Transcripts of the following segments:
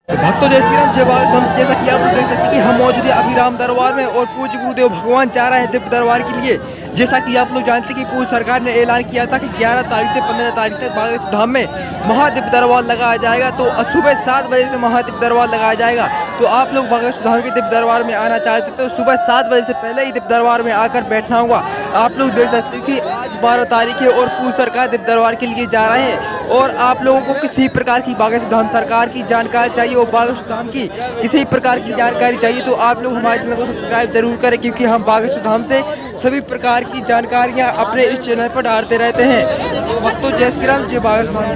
भक्तों जय श्री राम जय बाबा। हम जैसा कि आप लोग देख सकते हैं कि हम मौजूद है अभी राम दरबार में और पूज्य गुरुदेव भगवान चाह रहे हैं दिव्य दरबार के लिए। जैसा कि आप लोग जानते हैं कि पूर्व सरकार ने ऐलान किया था कि 11 तारीख से 15 तारीख तक बागेश्वर धाम में महादिव्य दरबार लगाया जाएगा। तो सुबह 7 बजे से महादिव्य दरबार लगाया जाएगा। तो आप लोग बागेश्वर धाम के दिव्य दरबार में आना चाहते हैं तो सुबह 7 बजे से पहले ही दिव्य दरबार में आकर बैठना होगा। आप लोग देख सकते हैं कि आज 12 तारीख है और पूर्व सरकार दिव्य दरबार के लिए जा रहे हैं। और आप लोगों को किसी प्रकार की बागेश्वर धाम सरकार की जानकारी चाहिए और बागेश्वर धाम की किसी प्रकार की जानकारी चाहिए तो आप लोग हमारे चैनल को सब्सक्राइब जरूर करें, क्योंकि हम बागेश्वर धाम से सभी प्रकार की जानकारियां अपने इस चैनल पर डालते रहते हैं। तो भक्तों जय श्री राम जय बागेश्वर धाम।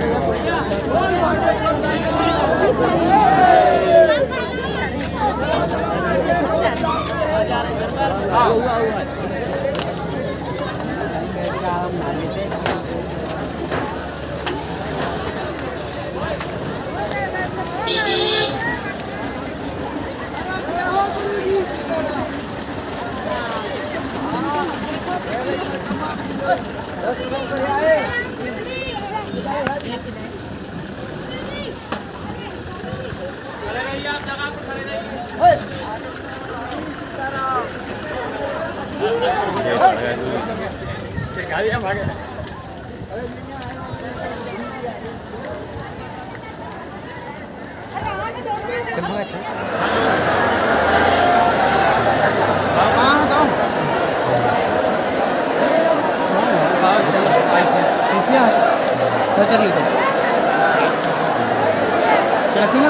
चल चलिए तो चढ़ती ना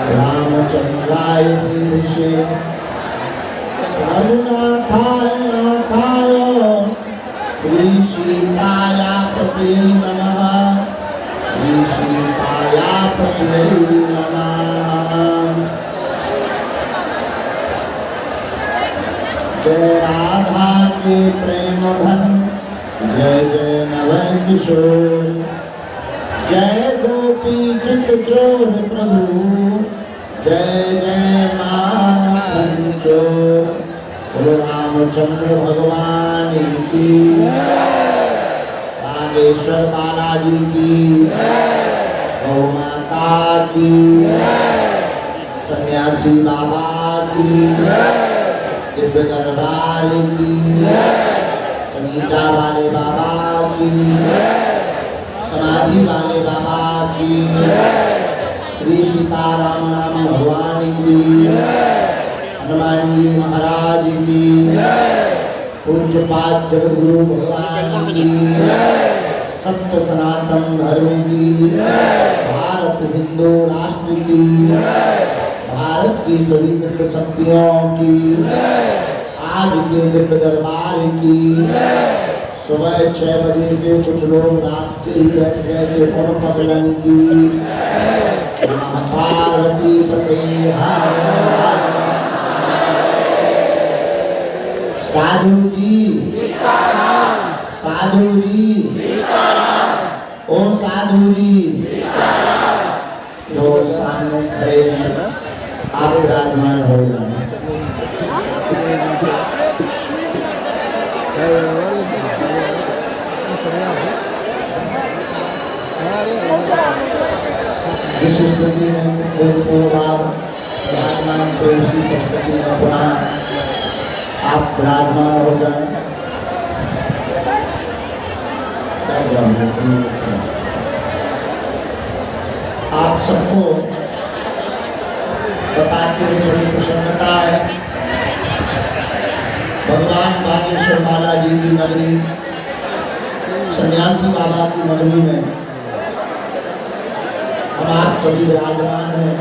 रामचंद्राय ऋषि रघुनाथाय नाथाय श्री सीताया पते नमः। श्री सीताया पते नमः। जय राधा के प्रेम धन जय जय नवन किशोर। जय गोपी चित चोर प्रभु जय जय माचोर। रामचंद्र भगवान की बागेश्वर बालाजी की गौ माता की सन्यासी बाबा की दिव्य दरबार की चनीचा वाले बाबा की समाधि वाले बाबा की श्री सीताराम नाम भगवान की हनुमान जी महाराज की पूज्य पाद जगतगुरु भगवान की सत्य सनातन धर्म की भारत हिंदू राष्ट्र की भारत की सभी दिव्य शक्तियों की आज के दिव्य दरबार की सुबह 6 बजे से कुछ लोग रात से ही बैठ गए थे फोन पकड़ने की। पार्वती पते साधु जी साधु जी ओ साधु जी जो सामने खड़े हैं आप विराजमान हो जाना। जिस स्थिति में विराजमान थे उसी स्थिति में पुनः आप विराजमान हो जाए। आप सबको बताते हुए बड़ी प्रसन्नता है। भगवान बागेश्वर बालाजी की नगरी सन्यासी बाबा की नगरी में हम आप सभी विराजमान हैं।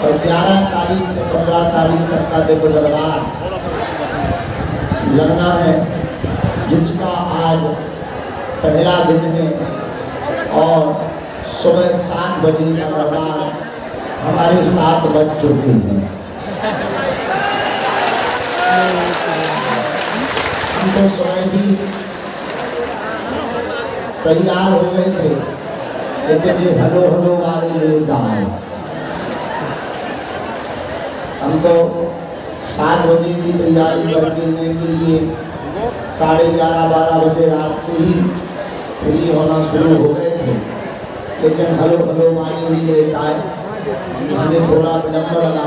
और 11 तारीख से 15 तारीख तक का दिव्य दरबार लगना है, जिसका आज पहला दिन है और सुबह 7 बजे का दरबार हमारे 7 बज चुके हैं। हम तो समय भी तैयार हो गए थे, लेकिन ये हलो हलो वाले लेट आए। हम तो 7 बजे की तैयारी करने के लिए 11:30-12 बजे रात से ही फ्री होना शुरू हो गए थे, लेकिन हलो हलो वाले ही लेट आए, इसलिए थोड़ा विलम्ब लगा।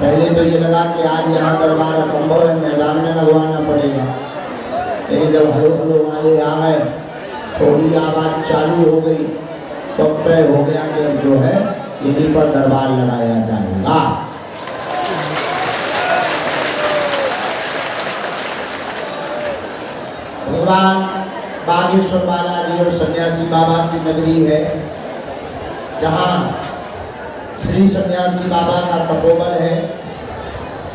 पहले तो ये लगा कि आज यहाँ दरबार असंभव है, मैदान में लगवाना पड़ेगा, लेकिन जब हलो हलो वाले आ गए, थोड़ी आवाज़ चालू हो गई, तो तय हो गया कि अब जो है यहीं पर दरबार लगाया जाएगा। भगवान बागेश्वर बालाजी और सन्यासी बाबा की नगरी है, जहाँ श्री सन्यासी बाबा का तपोबल है,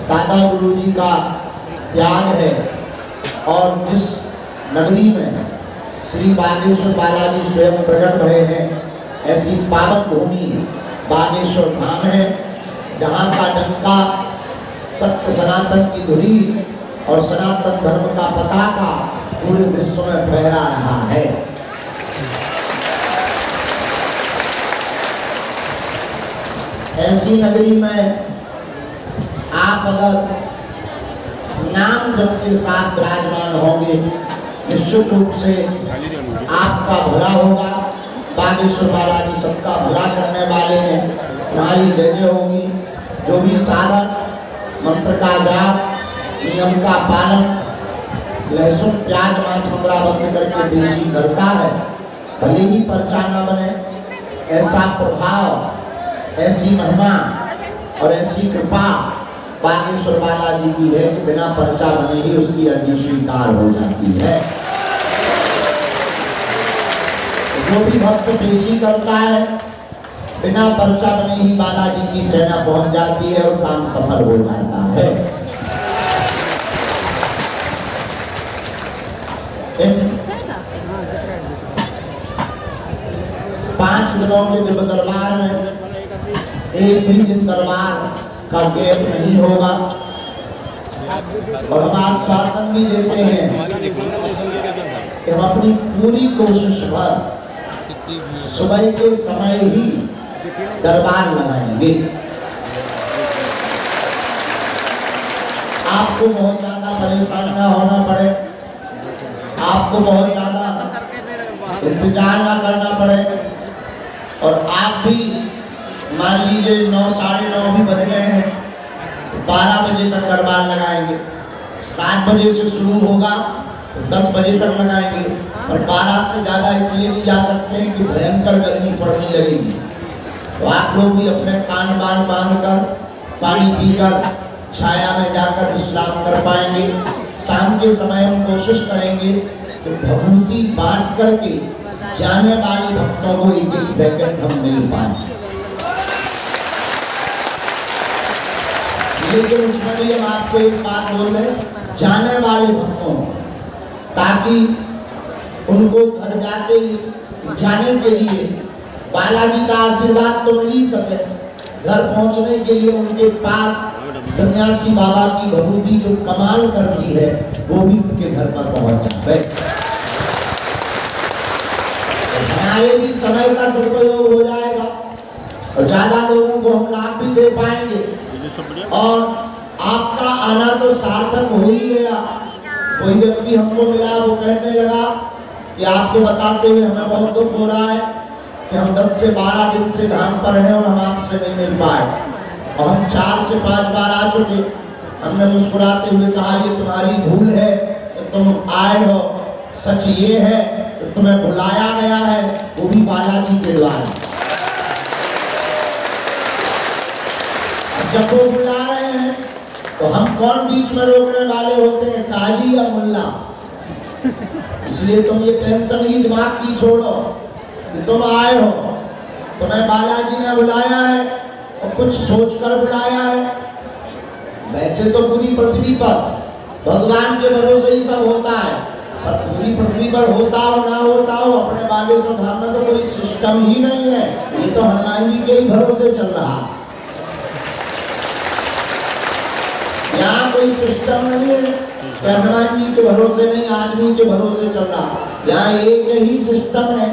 दादा गुरु जी का त्याग है, और जिस नगरी में श्री बागेश्वर बालाजी स्वयं प्रकट भये हैं, ऐसी पावन भूमि बागेश्वर धाम है, जहाँ का डंका सत्य सनातन की धुरी और सनातन धर्म का पताका पूरे विश्व में फहरा रहा है। ऐसी नगरी में आप अगर नाम जप के साथ विराजमान होंगे, निश्चित रूप से आपका भला होगा। बागेश्वर बालाजी सबका भला करने वाले हैं, हमारी जय जय होगी। जो भी साधक मंत्र का जाप, नियम का पालन, लहसुन प्याज मांस मंगला बंद करके पेशी करता है, भले ही पर्चा न बने, ऐसा प्रभाव, ऐसी महिमा और ऐसी कृपा बागेश्वर बालाजी की है कि बिना पर्चा बने ही उसकी अर्जी स्वीकार हो जाती है। जो भी भक्त पेशी करता है, बिना पर्चा बने ही बालाजी की सेना पहुंच जाती है और काम सफल हो जाता है। इन 5 दिनों के दिव्य दरबार में एक भी दिन दरबार का गैप नहीं होगा, और हम आश्वासन भी देते हैं कि हम अपनी पूरी कोशिश पर सुबह के समय ही दरबार लगाएंगे। आपको बहुत ज्यादा परेशान ना होना पड़े, आपको बहुत ज्यादा इंतजार ना करना पड़े, और आप भी मान लीजिए 9 साढ़े 9 भी बज गए हैं, 12 बजे तक दरबार लगाएंगे। 7 बजे से शुरू होगा तो 10 बजे तक लगाएंगे, और 12 से ज़्यादा इसलिए नहीं जा सकते हैं कि भयंकर गर्मी पड़ने लगेगी। तो आप लोग भी अपने कान बान बांध कर, पानी पीकर छाया में जाकर विश्राम कर पाएंगे। शाम के समय हम कोशिश करेंगे कि भभूति बांट करके जाने वाले भक्तों को 1-1 सेकंड हम मिल पाए, लेकिन उसमें भी हम आपको एक बात बोल रहे, जाने वाले भक्तों, ताकि उनको घर जाते जाने के लिए बालाजी का आशीर्वाद तो मिल ही सके, घर पहुंचने के लिए उनके पास सन्यासी बाबा की भभूति जो कमाल करती है, वो भी उनके घर पर पहुंच जाए। हमारे भी समय का सदुपयोग हो जाएगा और ज्यादा लोगों को हम लाभ भी दे पाएंगे, और आपका आना तो सार्थक हो ही गया। कोई व्यक्ति हमको मिला, वो कहने लगा कि आपको बताते हुए हमें बहुत दुख हो रहा है कि हम 10 से 12 दिन से धाम पर हैं और हम आपसे नहीं मिल पाए, और हम 4 से 5 बार आ चुके। हमने मुस्कुराते हुए कहा, ये तुम्हारी भूल है कि तुम आए हो, सच ये है कि तुम्हें बुलाया गया है, वो भी बालाजी के द्वारा। जब वो बुला रहे हैं तो हम कौन बीच में रोकने वाले होते हैं, काजी या मुल्ला? इसलिए तुम ये टेंशन ही दिमाग की छोड़ो कि तुम आए हो, तुम्हें बालाजी ने बुलाया है, और कुछ सोचकर बुलाया है। वैसे तो पूरी पृथ्वी पर भगवान के भरोसे ही सब होता है, पर पूरी पृथ्वी पर होता हो ना होता हो, अपने बागेश्वर धाम में तो कोई सिस्टम ही नहीं है। ये तो हनुमान जी के ही भरोसे चल रहा है। यहाँ कोई सिस्टम नहीं है, हनुमान जी के भरोसे नहीं, आदमी के भरोसे चल रहा। यहाँ एक ही सिस्टम है,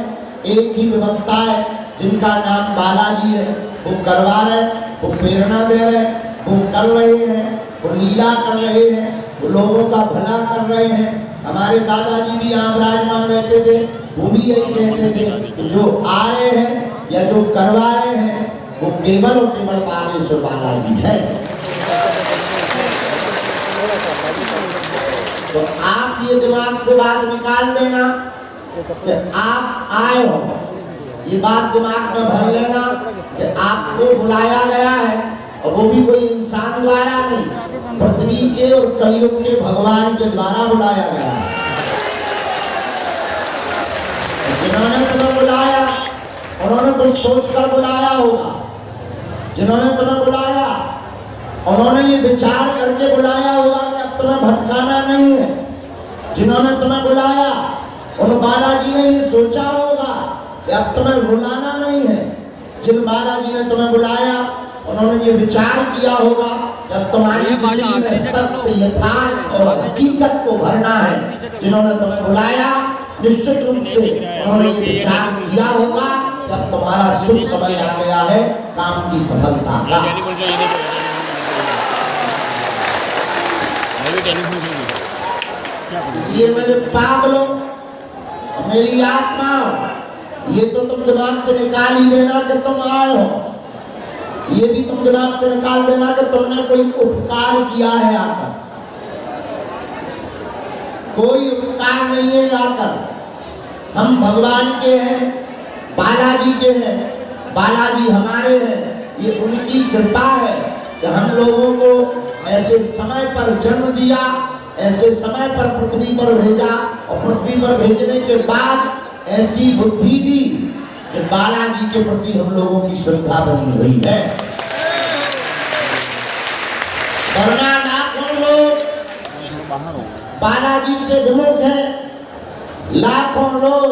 एक ही व्यवस्था है। जिनका नाम बालाजी है वो करवा रहे, वो प्रेरणा दे रहे, वो कर रहे हैं, वो लीला कर रहे हैं, वो लोगों का भला कर रहे हैं। हमारे दादाजी भी यहाँ विराजमान रहते थे, वो भी यही कहते थे कि जो आ रहे हैं या जो करवा रहे हैं वो केवल और केवल बागेश्वर बालाजी है। तो आप ये दिमाग से बात निकाल देना कि आप आए हो, ये बात दिमाग में भर लेना कि आपको बुलाया गया है, और वो भी कोई इंसान द्वारा नहीं, पृथ्वी के और कलयुग के भगवान के द्वारा बुलाया गया है। जिन्होंने तुम्हें बुलाया उन्होंने कुछ सोचकर बुलाया होगा। जिन्होंने तुम्हें बुलाया उन्होंने ये विचार करके बुलाया होगा कि अब तुम्हें भटकाना नहीं है। जिन्होंने तुम्हें बुलाया उन बालाजी ने ये सोचा होगा कि अब तुम्हें रुलाना नहीं है। जिन बालाजी ने तुम्हें बुलाया उन्होंने ये विचार किया होगा कि अब तुम्हारी जिंदगी में सत्य, यथार्थ और हकीकत को भरना है। जिन्होंने तुम्हें बुलाया निश्चित रूप से उन्होंने ये विचार किया होगा कि अब तुम्हारा शुभ समय आ गया है काम की सफलता का। इसलिए मेरे पागलों, मेरी आत्मा, ये तो तुम दिमाग से निकाल ही देना कि तुम आए हो। ये भी तुम दिमाग से निकाल देना कि तुमने कोई उपकार किया है आकर। कोई उपकार नहीं है आकर। हम भगवान के हैं, बालाजी के हैं, बालाजी हमारे हैं। ये उनकी कृपा है कि हम लोगों को ऐसे समय पर जन्म दिया, ऐसे समय पर पृथ्वी पर भेजा, और पृथ्वी पर भेजने के बाद ऐसी बुद्धि दी कि बालाजी के प्रति हम लोगों की श्रद्धा बनी हुई है। वरना लाखों लोग बालाजी से विमुख हैं, लाखों लोग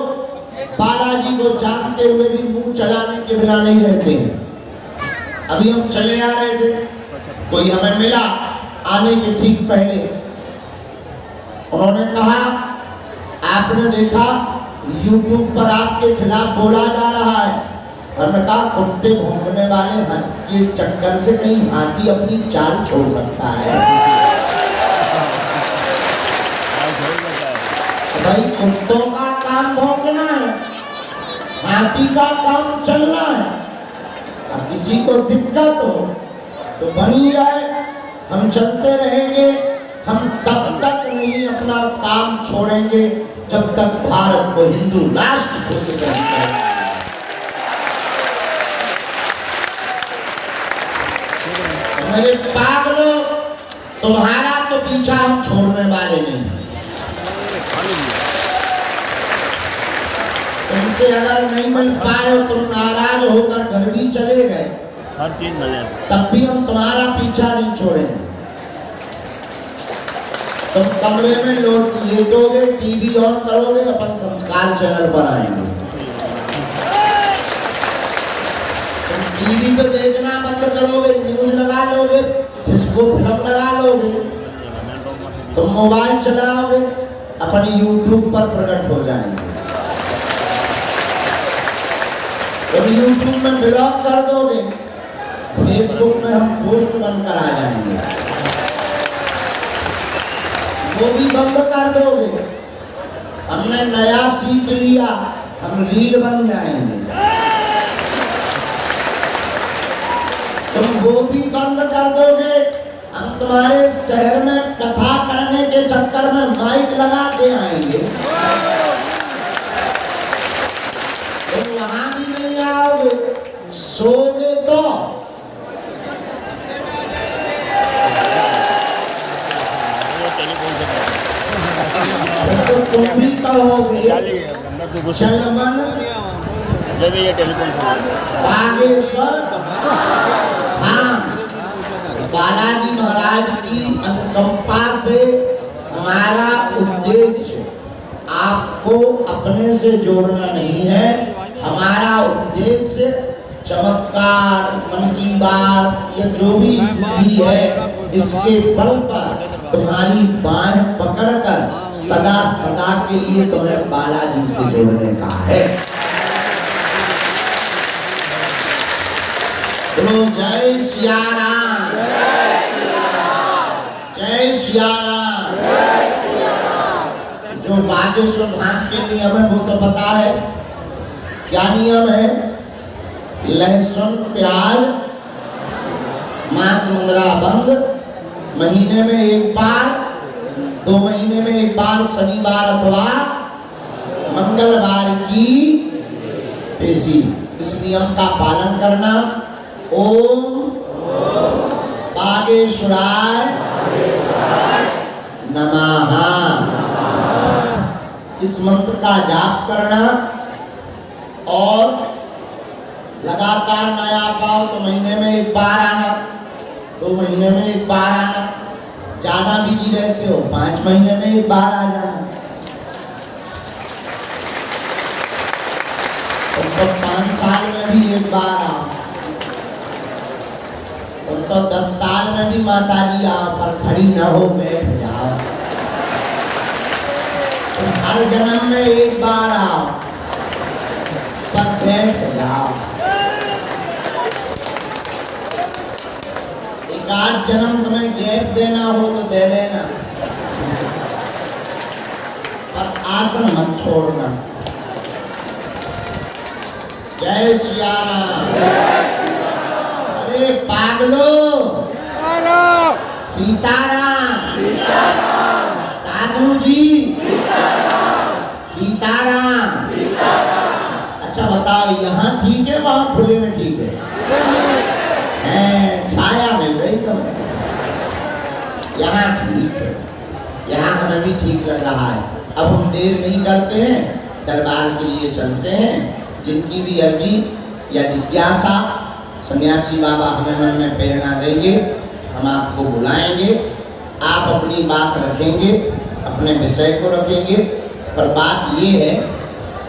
बालाजी को जानते हुए भी मुंह चलाने के बिना नहीं रहते हैं। अभी हम चले आ रहे थे, कोई हमें मिला आने के ठीक पहले। उन्होंने कहा आपने देखा YouTube पर आपके खिलाफ बोला जा रहा है। और मैं कहा कुत्ते भौंकने वाले के चक्कर से कहीं हाथी अपनी चाल छोड़ सकता है? भाई कुत्तों का काम भौंकना है, हाथी का काम चलना है। अब किसी को दिक्कत हो तो बनी रहे, हम चलते रहेंगे। हम तब तक नहीं अपना काम छोड़ेंगे जब तक भारत को हिंदू राष्ट्र घोषित नहीं करेंगे। मेरे पागलों, तुम्हारा तो पीछा हम छोड़ने वाले नहीं। तुमसे अगर नहीं मिल पाए, तुम नाराज होकर घर भी चले गए, तब भी हम तुम्हारा पीछा नहीं छोड़ेंगे। तुम कमरे में लेटोगे, टीवी ऑन करोगे, अपन संस्कार चैनल पर आएंगे। तुम टीवी पे देखना बंद करोगे, न्यूज लगा लोगे, इसको फिल्म लगा लोगे, तुम मोबाइल चलाओगे, अपन YouTube पर प्रकट हो जाएंगे। तुम YouTube में ब्लॉग कर दोगे, फेसबुक में हम पोस्ट बनकर आ जाएंगे, वो भी बंद कर दोगे। हमने नया सीख लिया, हम रील बन जाएंगे। तुम वो भी बंद कर दोगे, हम तुम्हारे शहर में कथा करने के चक्कर में माइक लगा के आएंगे। तुम वहां भी नहीं आओगे, सोगे तो तुम भी कहोगे चल मन बागेश्वर बालाजी महाराज की अनुकंपा से हमारा उद्देश्य आपको अपने से जोड़ना नहीं है। हमारा उद्देश्य चमत्कार, मन की बात या जो भी सिद्धि है, इसके बल पर तुम्हारी बाहें पकड़कर सदा सदा के लिए तुम्हें बालाजी से जोड़ने का है। बोलो जय सिया राम, जय सिया राम। जो बागेश्वर धाम के नियम है वो तो पता है। क्या नियम है? लहसुन प्याज मांस मुंद्रा बंद, महीने में एक बार, 2 महीने में एक बार, शनिवार अथवा मंगलवार की पेशी। इस नियम का पालन करना। ओम बागेश्वराय नमः। इस मंत्र का जाप करना और लगातार न आ पाओ तो महीने में एक बार आना, 2 महीने में एक बार आना। ज्यादा बिजी रहते हो 5 महीने में एक बार आ जाना। तो 5 साल में भी एक बार आओ, और तो 10 साल में भी माता जी आओ, पर खड़ी ना हो, बैठ जाओ। तो हर जन्म में एक बार आओ, पर बैठ जाओ। एक आध जन्म तुम्हें गैप देना हो तो दे लेना, पर आसन मत छोड़ना। जय सिया राम। अरे पागलो, सीताराम, साधु जी, सीताराम। अच्छा बताओ, यहाँ ठीक है वहाँ खुले में ठीक है? छाया मिल रही तो यहाँ ठीक है, यहाँ हमें भी ठीक लग रहा है। अब हम देर नहीं करते हैं, दरबार के लिए चलते हैं। जिनकी भी अर्जी या जिज्ञासा सन्यासी बाबा हमें मन में प्रेरणा देंगे, हम आपको बुलाएंगे। आप अपनी बात रखेंगे, अपने विषय को रखेंगे, पर बात ये है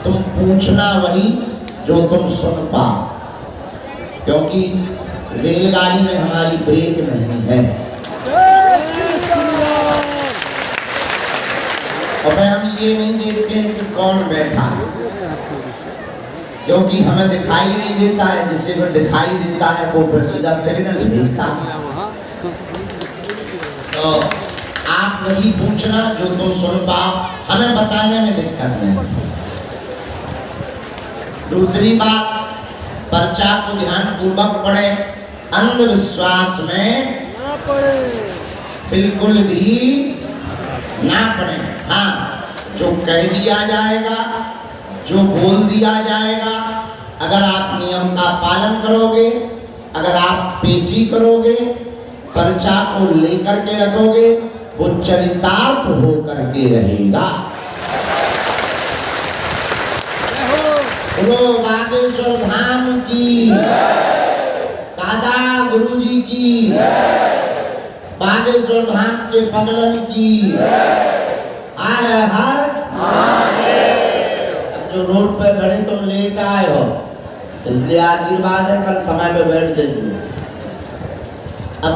तुम पूछना वही जो तुम सुन पाओ, क्योंकि रेलगाड़ी में हमारी ब्रेक नहीं है। और हम ये नहीं देखते हैं कि कौन बैठा है, क्योंकि हमें दिखाई नहीं देता है। जिसे वो दिखाई देता है वो फिर सीधा सिग्नल भेजता है। तो आप वही पूछना जो तुम सुन पाओ, हमें बताने में दिक्कत नहीं। दूसरी बात, पर्चा को ध्यान पूर्वक पढ़े, अंधविश्वास में बिल्कुल भी ना पढ़े। हाँ, जो कह दिया जाएगा, जो बोल दिया जाएगा, अगर आप नियम का पालन करोगे, अगर आप पेशी करोगे, पर्चा को लेकर के रखोगे, वो चरितार्थ हो करके रहेगा। बोलो बागेश्वर धाम की, दादा गुरुजी की, बागेश्वर धाम के बगलन की। हर हर जो रोड पे खड़े तुम लेट आए हो, इसलिए आशीर्वाद है, कल समय पे बैठ जाइए। अब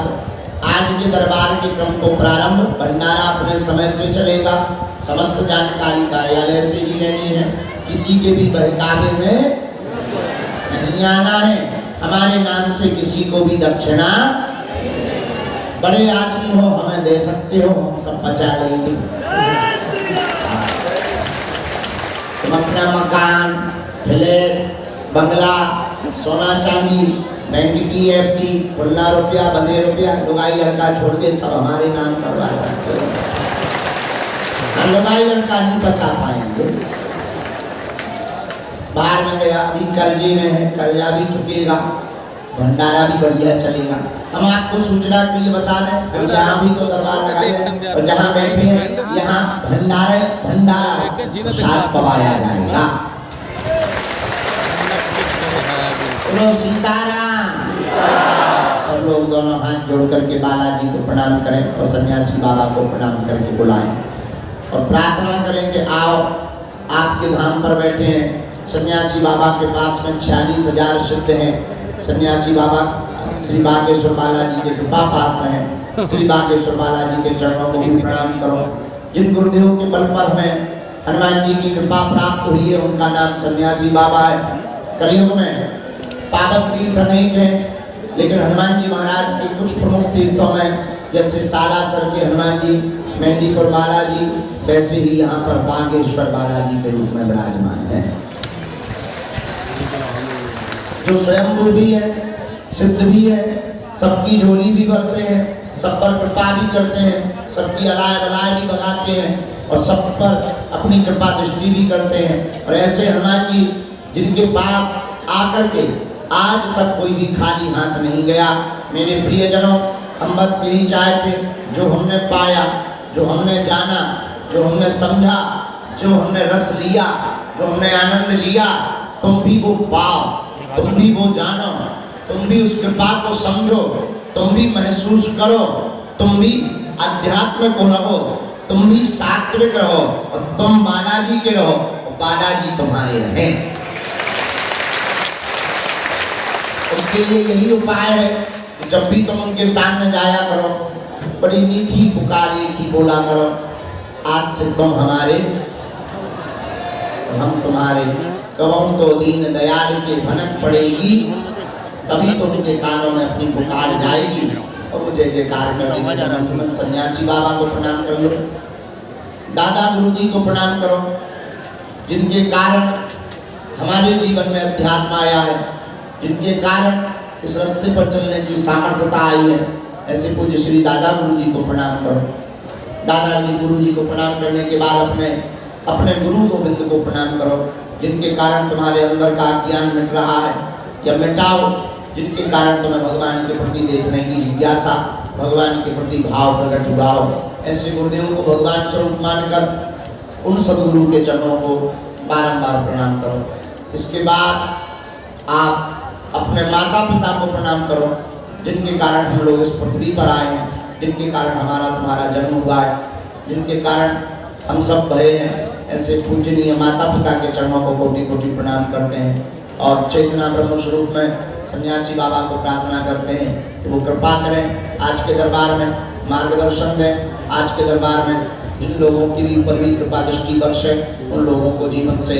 आज के दरबार के क्रम को प्रारंभ, भंडारा अपने समय से चलेगा। समस्त जानकारी कार्यालय से ही लेनी है, किसी के भी बहकावे में नहीं आना है। हमारे नाम से किसी को भी दक्षिणा, बड़े आदमी हो हमें दे सकते हो, हम सब बचा लेंगे। तुम अपना मकान, फ्लैट, बंगला, सोना चांदी, बैंक की एफडी, खुला रुपया, बंधे रुपया, लुगाई लड़का छोड़ के सब हमारे नाम करवा सकते हो। हम लुगाई लड़का नहीं बचा पाएंगे, बाहर में गया, अभी कर्जे में है, कर्जा भी चुकेगा, भंडारा भी बढ़िया चलेगा। हम आपको सूचना के लिए बता दें, यहाँ भी तो दरबार लगा है, और जहाँ बैठे हैं यहाँ भंडारा साथ पवाया जाएगा। बोलो सीताराम। सब सब लोग दोनों हाथ जोड़ करके बालाजी को प्रणाम करें और सन्यासी बाबा को प्रणाम करके बुलाएं और प्रार्थना करें कि आओ, आपके धाम पर बैठे हैं। सन्यासी बाबा के पास में 46,000 सिद्ध हैं। सन्यासी बाबा श्री बागेश्वर बालाजी के कृपा पात्र हैं। श्री बागेश्वर बालाजी के चरणों को भी प्रणाम करो। जिन गुरुदेव के बल पर हमें हनुमान जी की कृपा प्राप्त हुई है, उनका नाम सन्यासी बाबा है। कलयुग में पावन तीर्थ अनेक हैं, लेकिन हनुमान जी महाराज के कुछ प्रमुख तीर्थों में जैसे सालासर के हनुमान जी, मेहंदीपुर बालाजी, वैसे ही यहाँ पर बागेश्वर बालाजी के रूप में विराजमान है, जो स्वयंभू भी है, सिद्ध भी है, सबकी झोली भी भरते हैं, सब पर कृपा भी करते हैं, सबकी अलाय बलाय भी भगाते हैं और सब पर अपनी कृपा दृष्टि भी करते हैं। और ऐसे हनुमान जी जिनके पास आकर के आज तक कोई भी खाली हाथ नहीं गया। मेरे प्रियजनों, हम बस यही चाहते, जो हमने पाया, जो हमने जाना, जो हमने समझा, जो हमने रस लिया, जो हमने आनंद लिया, तुम भी वो पाओ, तुम भी वो जानो, तुम भी उस कृपा को समझो, तुम भी महसूस करो, तुम भी अध्यात्म को रहो, तुम भी सात्विक रहो और तुम बालाजी के रहो और बालाजी तुम्हारे रहें। उसके लिए यही उपाय है कि जब भी तुम उनके सामने जाया करो, बड़ी मीठी पुकार एक ही बोला करो, आज से तुम हमारे, हम तुम्हारे। कबहू तो दीन दयाल के भनक पड़ेगी, कभी तो उनके कानों में अपनी पुकार जाएगी और वो जय जयकार कर देंगे। सन्यासी बाबा को प्रणाम कर लो, दादा गुरु जी को प्रणाम करो, जिनके कारण हमारे जीवन में अध्यात्म आया है, जिनके कारण इस रास्ते पर चलने की सामर्थ्यता आई है। ऐसे पूज्य श्री दादा गुरु जी को प्रणाम करो। दादा गुरु जी को प्रणाम करने के बाद अपने गुरु गोविंद को प्रणाम करो, जिनके कारण तुम्हारे अंदर का ज्ञान मिट रहा है या मिटाओ, जिनके कारण तुम्हें भगवान के प्रति देखने की जिज्ञासा, भगवान के प्रति भाव प्रकट हुआ हो। ऐसे गुरुदेव को भगवान स्वरूप मानकर उन सदगुरु के चरणों को बारंबार प्रणाम करो। इसके बाद आप अपने माता पिता को प्रणाम करो, जिनके कारण हम लोग इस पृथ्वी पर आए हैं, जिनके कारण हमारा तुम्हारा जन्म हुआ है, जिनके कारण हम सब भये हैं। ऐसे पूजनीय माता पिता के चरणों को कोटि कोटि प्रणाम करते हैं और चैतना ब्रह्म स्वरूप में सन्यासी बाबा को प्रार्थना करते हैं कि वो कृपा करें, आज के दरबार में मार्गदर्शन दें। आज के दरबार में जिन लोगों की भी ऊपर भी कृपा दृष्टि बरसे, उन लोगों को जीवन से,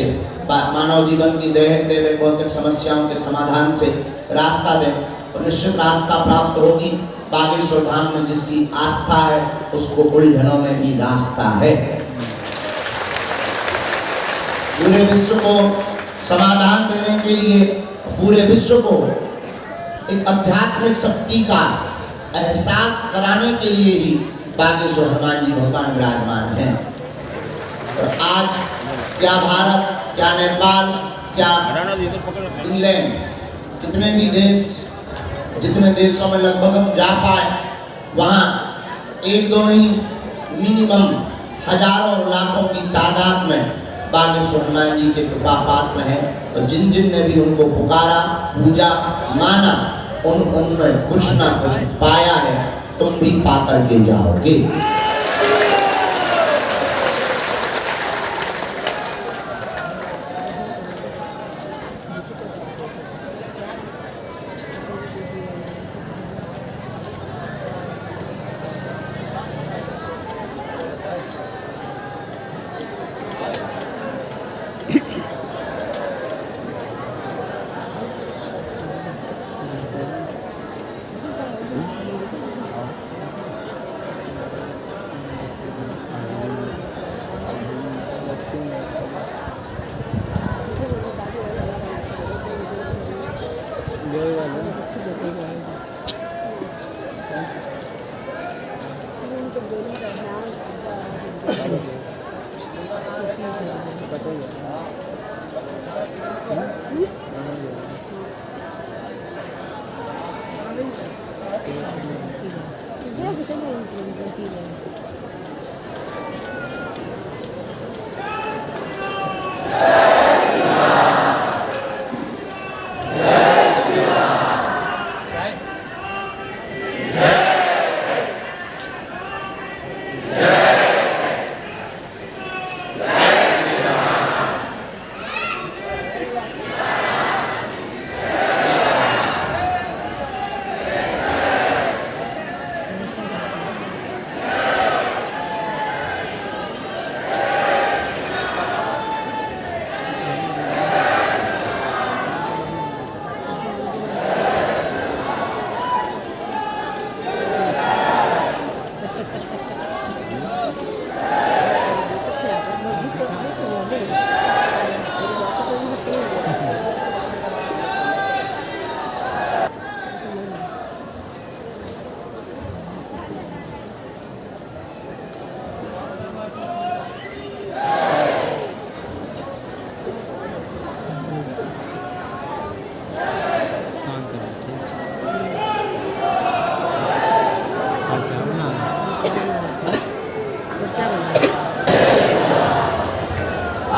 मानव जीवन की दैहिक दैविक भौतिक समस्याओं के समाधान से रास्ता दें और निश्चित रास्ता प्राप्त होगी। बागेश्वर धाम में जिसकी आस्था है, उसको उलझनों में भी रास्ता है। पूरे विश्व को समाधान देने के लिए, पूरे विश्व को एक आध्यात्मिक शक्ति का एहसास कराने के लिए ही बागेश्वर हनुमान जी भगवान विराजमान हैं। और आज क्या भारत, क्या नेपाल, क्या इंग्लैंड, जितने भी देश, जितने देशों में लगभग हम जा पाए, वहाँ एक दो नहीं, मिनिमम हजारों लाखों की तादाद में बागेश्वर हनुमान जी के कृपा पात्र हैं। और जिन जिन ने भी उनको पुकारा, पूजा, माना, उनने कुछ ना कुछ पाया है। तुम भी पा करके जाओगे।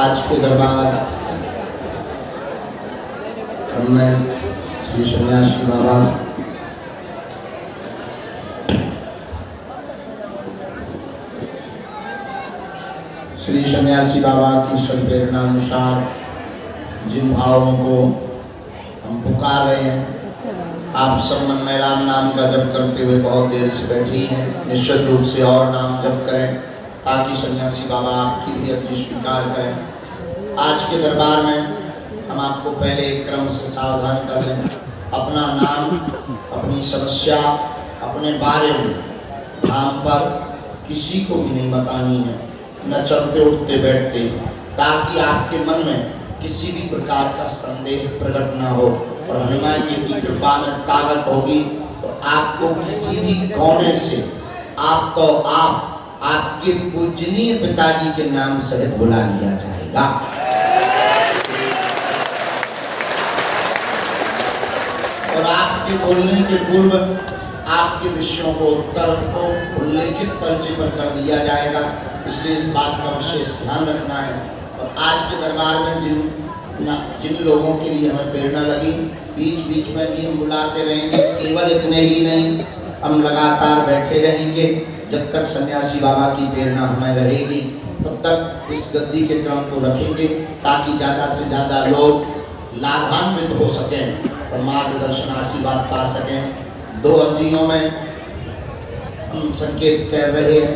आज के दरबार में श्री सन्यासी बाबा श्री सन्यासी बाबा की संप्रेरणा अनुसार जिन भावों को हम पुकार रहे हैं, आप सब मन में राम नाम का जप करते हुए बहुत देर से बैठी हैं। निश्चित रूप से और नाम जप करें ताकि सन्यासी बाबा आपकी भी अर्जी स्वीकार करें। आज के दरबार में हम आपको पहले एक क्रम से सावधान कर लें। अपना नाम, अपनी समस्या, अपने बारे में धाम पर किसी को भी नहीं बतानी है, न चलते उठते बैठते, ताकि आपके मन में किसी भी प्रकार का संदेह प्रकट ना हो। और हनुमान जी की कृपा में ताकत होगी तो आपको किसी भी कोने से आपके पूजनीय पिताजी के नाम सहित बुला लिया जाएगा। और आपके बोलने के पूर्व आपके विषयों को उत्तर को उल्लेखित पर्चे पर कर दिया जाएगा, इसलिए इस बात का विशेष ध्यान रखना है। और आज के दरबार में जिन लोगों के लिए हमें प्रेरणा लगी, बीच बीच में भी हम बुलाते रहेंगे। केवल इतने ही नहीं, हम लगातार बैठे रहेंगे जब तक सन्यासी बाबा की प्रेरणा हमें रहेगी, तब तक इस गद्दी के क्रम को रखेंगे ताकि ज़्यादा से ज़्यादा लोग लाभान्वित हो सकें और मार्गदर्शन आशीर्वाद पा सकें। 2 अर्जियों में हम संकेत कर रहे हैं।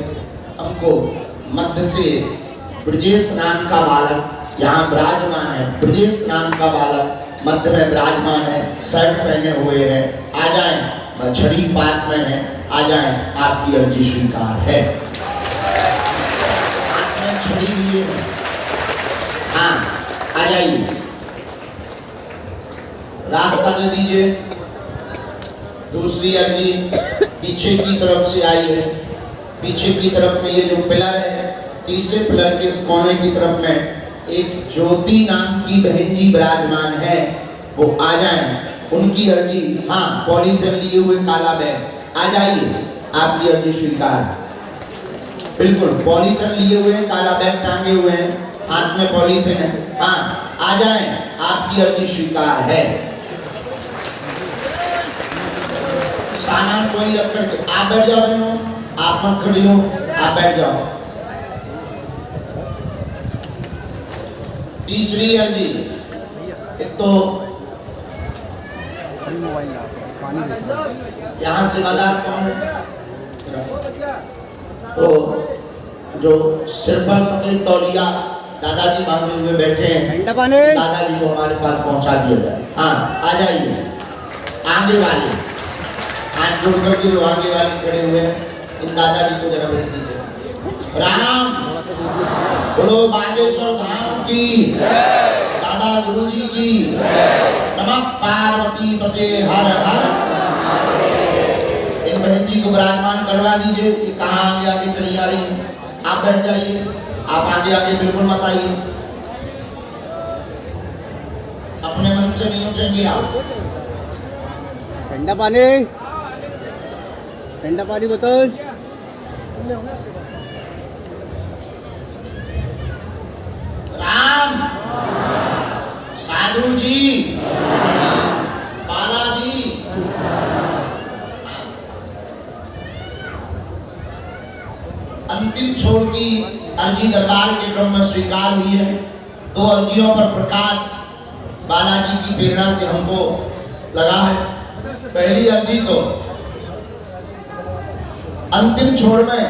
हमको मध्य से ब्रजेश नाम का बालक यहाँ विराजमान है। ब्रजेश नाम का बालक मध्य में विराजमान है, शर्ट पहने हुए है। आ जाएं, छड़ी पास में है, आ जाएं, आपकी अर्जी स्वीकार है। हाथ में छड़ी लिए, हाँ आ जाइए, रास्ता दे दीजिए। दूसरी अर्जी पीछे की तरफ से आई है। पीछे की तरफ में ये जो पिलर है, तीसरे पिलर के इस कोने की तरफ में एक ज्योति नाम की बहन जी विराजमान है, वो आ जाएं। उनकी अर्जी, हाँ पॉलीथिन लिए हुए काला बैग, आ जाइए, आपकी अर्जी स्वीकार। बिल्कुल पॉलीथिन लिए हुए हैं, काला बैग टांगे हुए हैं, हाथ में पॉलीथिन है, हाँ आ जाएं, आपकी अर्जी स्वीकार है। सामान कोई रख करके आप बैठ जाओ बहनों, आप मत खड़ी हो, आप बैठ जाओ। तीसरी अर्जी, एक तो यहाँ से बाजार कौन है, तो जो सिर पर सफेद तौलिया दादाजी बांधे हुए बैठे हैं, दादाजी को हमारे पास पहुंचा दिया जाए। हाँ आ जाइए। आगे वाले हाथ जोड़ करके जो आगे वाले खड़े हुए हैं, इन दादाजी को जरा भेज दीजिए। राम बोलो बागेश्वर धाम की, दादा गुरुजी की, नमः पार्वती पते हर हर। इन बहन जी को विराजमान करवा दीजिए। ये कहाँ आगे आगे चली आ रही है, आप बैठ जाइए, आप आगे आगे बिल्कुल मत आइए, अपने मन से नहीं उठेंगे आप। ठंडा पानी बोतल। राम, साधु जी, बालाजी, अंतिम छोर की अर्जी दरबार के क्रम में स्वीकार हुई है। 2 अर्जियों पर प्रकाश बालाजी की प्रेरणा से हमको लगा है। पहली अर्जी तो अंतिम छोर में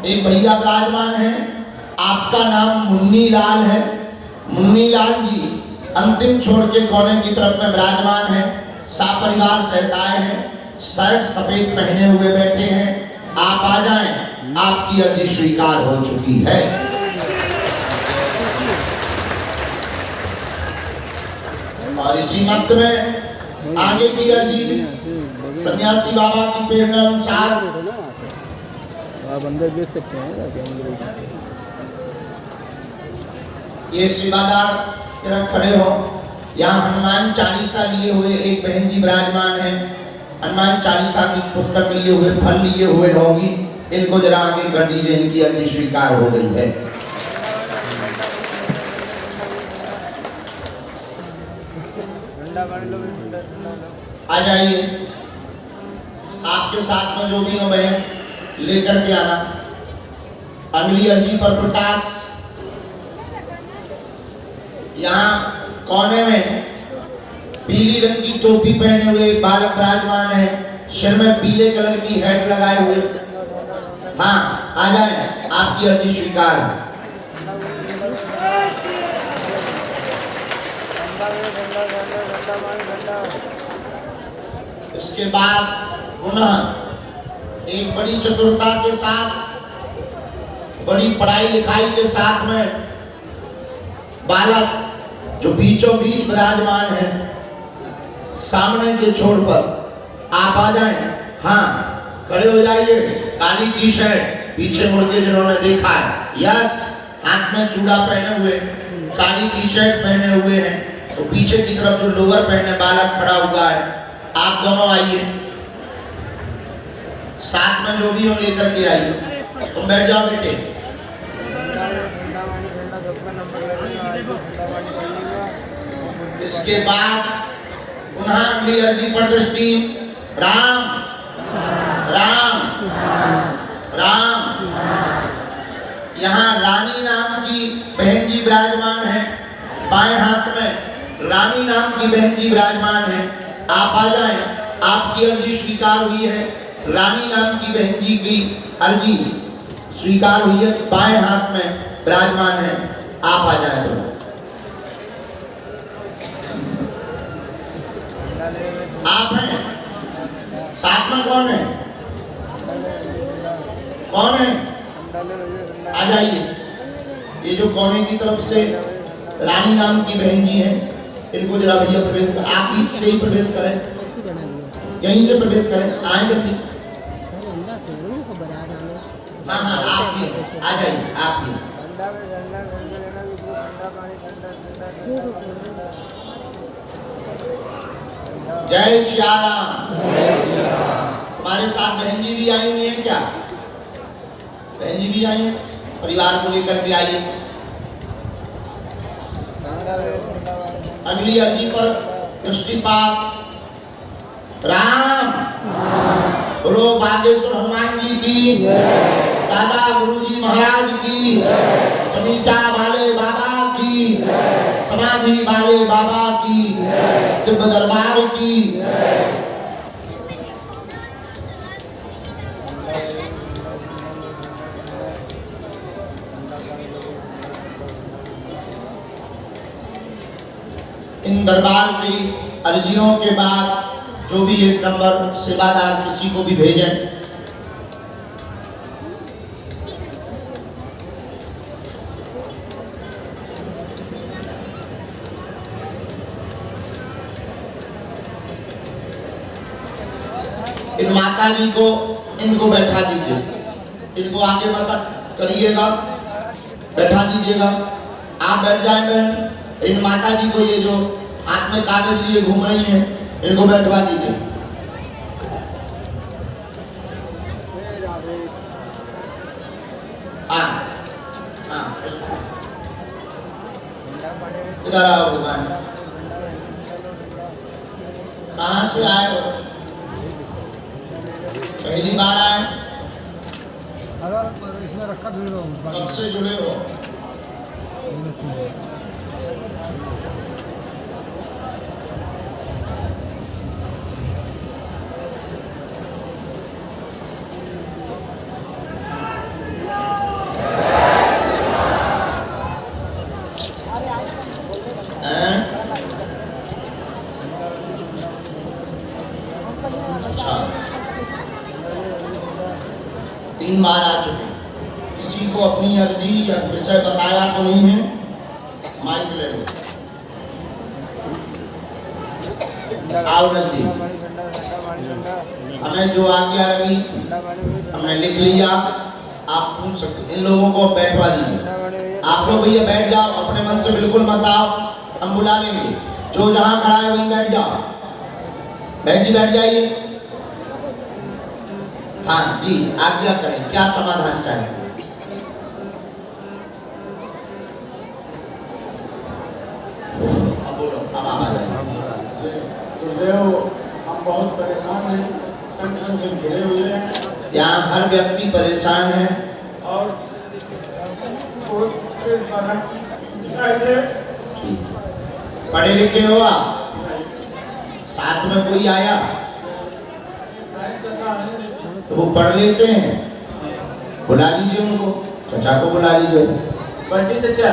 एक भैया विराजमान है, आपका नाम मुन्नी लाल है। मुन्नी लाल जी अंतिम छोर के कोने की तरफ में विराजमान है, सापरिवार सहित आए हैं, शर्ट सफेद पहने हुए बैठे हैं। आप आ जाएं, आपकी अर्जी स्वीकार हो चुकी है। और इसी मत में आगे की अर्जी सन्यासी बाबा की प्रेरणा अनुसार आप अंदर बेच सकते हैं। ये सेवादार तरह खड़े हो। यहाँ हनुमान चालीसा लिए हुए एक बहन जी विराजमान है, हनुमान चालीसा की पुस्तक लिए हुए, फल लिए हुए होगी। इनको जरा आगे कर दीजिए, इनकी अर्जी स्वीकार हो गई है। आ जाइए, आपके साथ में जो भी हो बहन लेकर के आना। अगली अर्जी पर प्रकाश। यहाँ कोने में पीली रंग की टोपी पहने हुए बालक विराजमान है, सिर में पीले कलर की हैट लगाए हुए। हाँ, आ जाए, आपकी अर्जी स्वीकार है। इसके बाद पुनः एक बड़ी चतुरता के साथ, बड़ी पढ़ाई लिखाई के साथ में बालक जो बीचों बीच विराजमान है सामने के छोर पर, आप आ जाएं। हाँ, खड़े हो जाइए। काली टी शर्ट, पीछे मुड़ के जिन्होंने देखा है, यस, हाथ में चूड़ा पहने हुए, काली टी शर्ट पहने हुए हैं, तो पीछे की तरफ जो लोअर पहने बालक खड़ा हुआ है, आप दोनों आइए। साथ में जो भी हो लेकर के आइए। तुम बैठ जाओ बेटे। इसके बाद पुनः अगली अर्जी पर दृष्टि। राम राम राम। यहाँ रानी नाम की बहन जी विराजमान है, बाएं हाथ में रानी नाम की बहन जी विराजमान है। आप आ जाएं, आपकी अर्जी स्वीकार हुई है। रानी नाम की बहन जी की अर्जी स्वीकार हुई है, बाएं हाथ में विराजमान है। आप आ जाएं। तो आप हैं, साथ में कौन है? कौन है? आ जाइए। ये जो कोने की तरफ से रानी नाम की बहन जी हैं, इनको जरा भैया प्रवेश कर, आप बीच से ही प्रवेश करें, यहीं से प्रवेश करें। आए जल्दी। हाँ हाँ, आप भी आ जाइए, आप भी। जय श्री राम। हमारे साथ बहन जी भी आई हुई है क्या? बहन जी भी आई हैं, परिवार को लेकर के आइए। अगली अर्जी पर दृष्टिपात। राम बोलो बागेश्वर हनुमान जी की, दादा गुरुजी महाराज की, चमीटा वाले बाबा की, समाधि वाले बाबा की, दिव्य दरबार की। इन दरबार की अर्जियों के बाद जो भी एक नंबर सेवादार किसी को भी भेजें। इन माता जी को, इनको बैठा दीजिए, इनको आगे मत करिएगा, बैठा दीजिएगा। आप बैठ जाएं बहन। इन माता जी को, ये जो हाथ में कागज लिए घूम रही हैं, इनको बैठवा दीजिए। इधर आओ भगवान। कहाँ से आए हो? पहली बार आए? कब से जुड़े हो? अच्छा, 3 बार आ चुके। किसी को अपनी अर्जी या विषय बताया तो नहीं है? माइक ले लो। आओ नजदीक। हमें जो आज्ञा लगी हमने लिख लिया। आप पूछ सकते। इन लोगों को बैठवा दीजिए। आप लोग भैया बैठ जाओ, अपने मन से बिल्कुल मत आओ, हम बुला लेंगे। जो जहां खड़ा है वहीं बैठ जाओ। बहन जी बैठ जाइए। हाँ जी, आज्ञा करें, क्या समाधान चाहें? अब बोलो, अब आ जाए। गुरुदेव हम बहुत परेशान हैं, संगठन से घिरे हुए हैं यहाँ हर व्यक्ति परेशान है। और शिकायत है। पढ़े लिखे हो आप? साथ में कोई आया तो वो पढ़ लेते हैं, बुला लीजिए उनको, चचा को बुला लीजिए। बंटी चचा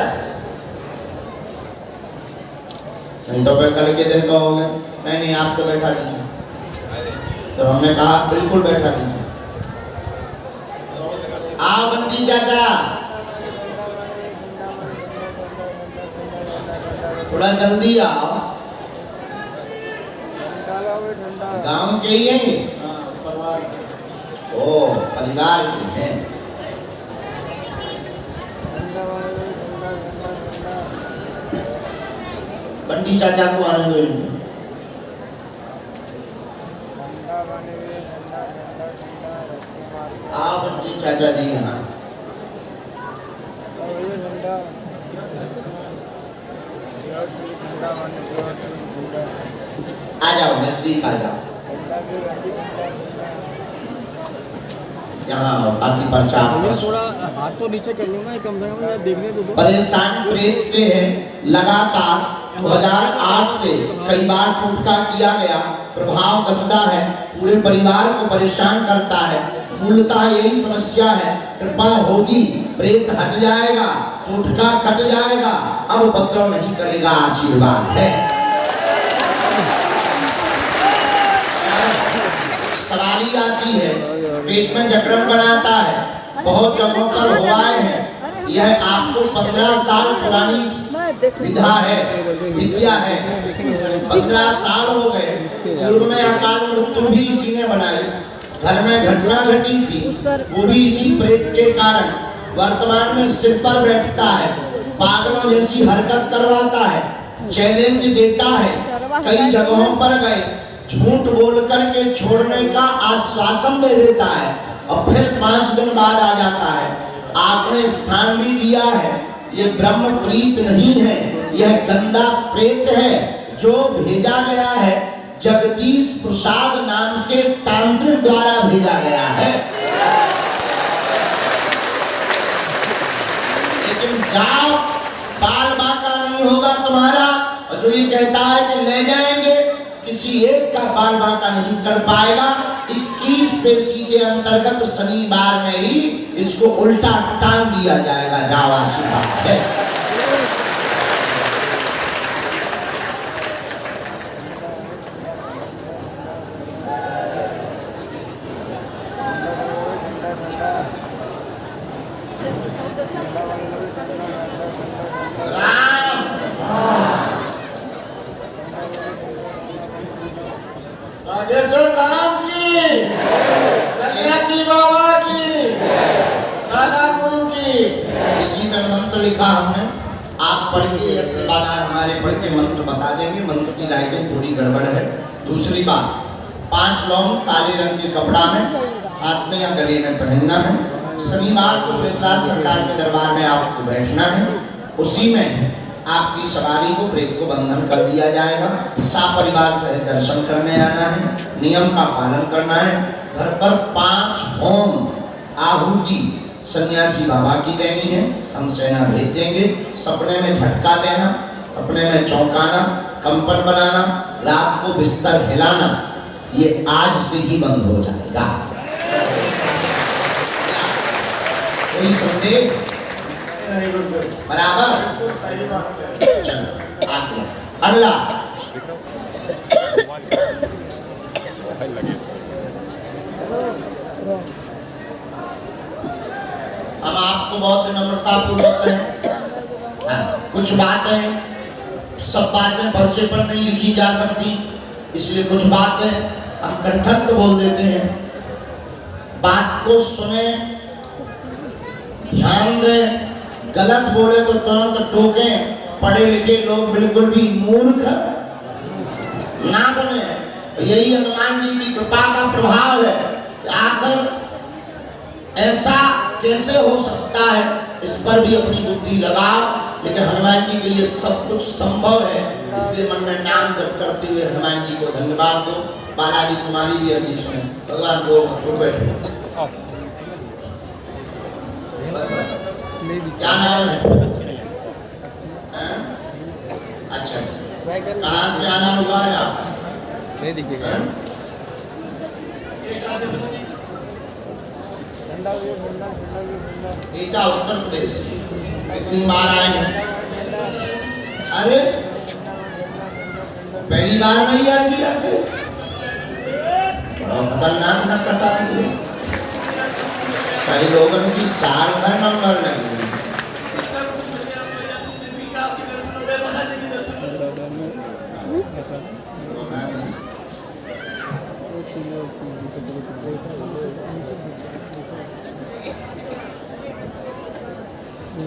नहीं तो फिर कल के दिन कहोगे नहीं आप तो बैठा दीजिए। तो हमने कहा बिल्कुल बैठा दीजिए। आओ बंटी चाचा, थोड़ा जल्दी आओ। गांव के ही हैं? ओ परिवार के हैं। बंटी चाचा को आने दो। आओ बंटी चाचा जी यहाँ आ जाओ, नजदीक आ जाओ। यहाँ ताकि पर्चा थोड़ा हाथ तो नीचे कर लो ना, कम से कम देखने तो दो। परेशान प्रेत से है। लगातार 2008 से कई बार टूटका किया गया, प्रभाव गंदा है, पूरे परिवार को परेशान करता है। मूलतः यही समस्या है। कृपा होगी, प्रेत हट जाएगा, टूटका कट जाएगा, अब उपद्रव नहीं करेगा। आशीर्वाद है। सवारी आती है, पेट में जकड़न बनाता है, बहुत जगहों पर हुआए हैं। यह आपको 15 साल पुरानी विधा है, विद्या है। 15 साल हो गए। पूर्व में अकाल मृत्यु भी इसी ने बनाई। घर में घटना घटी थी, वो भी इसी प्रेत के कारण। वर्तमान में सिर पर बैठता है, पागलों जैसी हरकत करवाता है, चैलेंज देता है। कई जगहों पर गए, झूठ बोल करके छोड़ने का आश्वासन दे देता है और फिर 5 दिन बाद आ जाता है। आपने स्थान भी दिया है। ये ब्रह्म प्रीत नहीं है, यह गंदा प्रेत है जो भेजा गया है। जगदीश प्रसाद नाम के तांत्रिक द्वारा भेजा गया है। लेकिन जाओ, बाल बांका नहीं होगा तुम्हारा। और जो ये कहता है कि ले जाएंगे, किसी एक का बाल बांका नहीं कर पाएगा। 21 पेशी के अंतर्गत शनिवार में ही इसको उल्टा टांग दिया जाएगा। जाओ, आशीर्वाद है। राजेश्वर धाम की, सन्यासी बाबा की, दादा गुरु की। इसी में मंत्र लिखा हमने, आप पढ़ के या सेवादार हमारे पढ़ के मंत्र बता देंगे। मंत्र की राइटिंग थोड़ी गड़बड़ है। दूसरी बात, 5 लौंग काले रंग के कपड़ा में हाथ में या गले में पहनना है। शनिवार को प्रेतराज सरकार के दरबार में आपको बैठना है। उसी में आपकी सवारी को, प्रेत को बंधन कर दिया जाएगा। परिवार सहित दर्शन करने आना है, नियम का पालन करना है। घर पर 5 होम आहुति सन्यासी बाबा की देनी है। हम सेना भेज देंगे। सपने में झटका देना, सपने में चौंकाना, कंपन बनाना, रात को बिस्तर हिलाना, ये आज से ही बंद हो जाएगा। कोई संदेह? बराबर? सही बात है। चलो आगे अगला। हम आपको बहुत विनम्रता पूर्वक हैं। कुछ बातें, सब बातें पर्चे पर नहीं लिखी जा सकती, इसलिए कुछ बातें हम कंठस्थ बोल देते हैं। बात को सुने, ध्यान दें। गलत बोले तो तुरंत टोकें। पढ़े लिखे लोग बिल्कुल भी मूर्ख ना बने। यही हनुमान जी की कृपा का प्रभाव है कि आखिर ऐसा कैसे हो सकता है, इस पर भी अपनी बुद्धि लगाओ। लेकिन हनुमान जी के लिए सब कुछ संभव है। इसलिए मन में नाम जप करते हुए हनुमान जी को धन्यवाद दो। बालाजी तुम्हारी भी अर्जी सुने। भगवान रो मत, रो बैठो। क्या नाम है? हैं? अच्छा, कहाँ से आना हुआ है आप? नहीं दिखेगा। एटा उत्तर प्रदेश। कितनी बार आए हैं? अरे पहली बार में ही अर्जी लग गई। बड़ा खतरनाक न करता है। कई लोगों की साल भर नंबर लगी।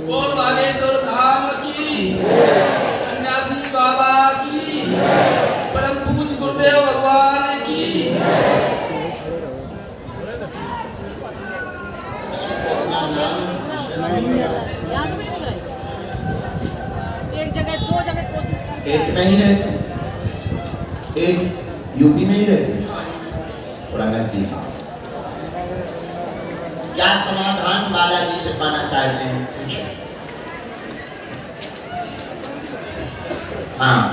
बोल बागेश्वर धाम की, सन्यासी बाबा की, परम पूज्य गुरुदेव भगवान की। एक जगह दो जगह कोशिश करके एक में ही रहते, एक यूपी में ही रहते, थोड़ा नजदीक। क्या समाधान बालाजी से पाना चाहते हैं? हाँ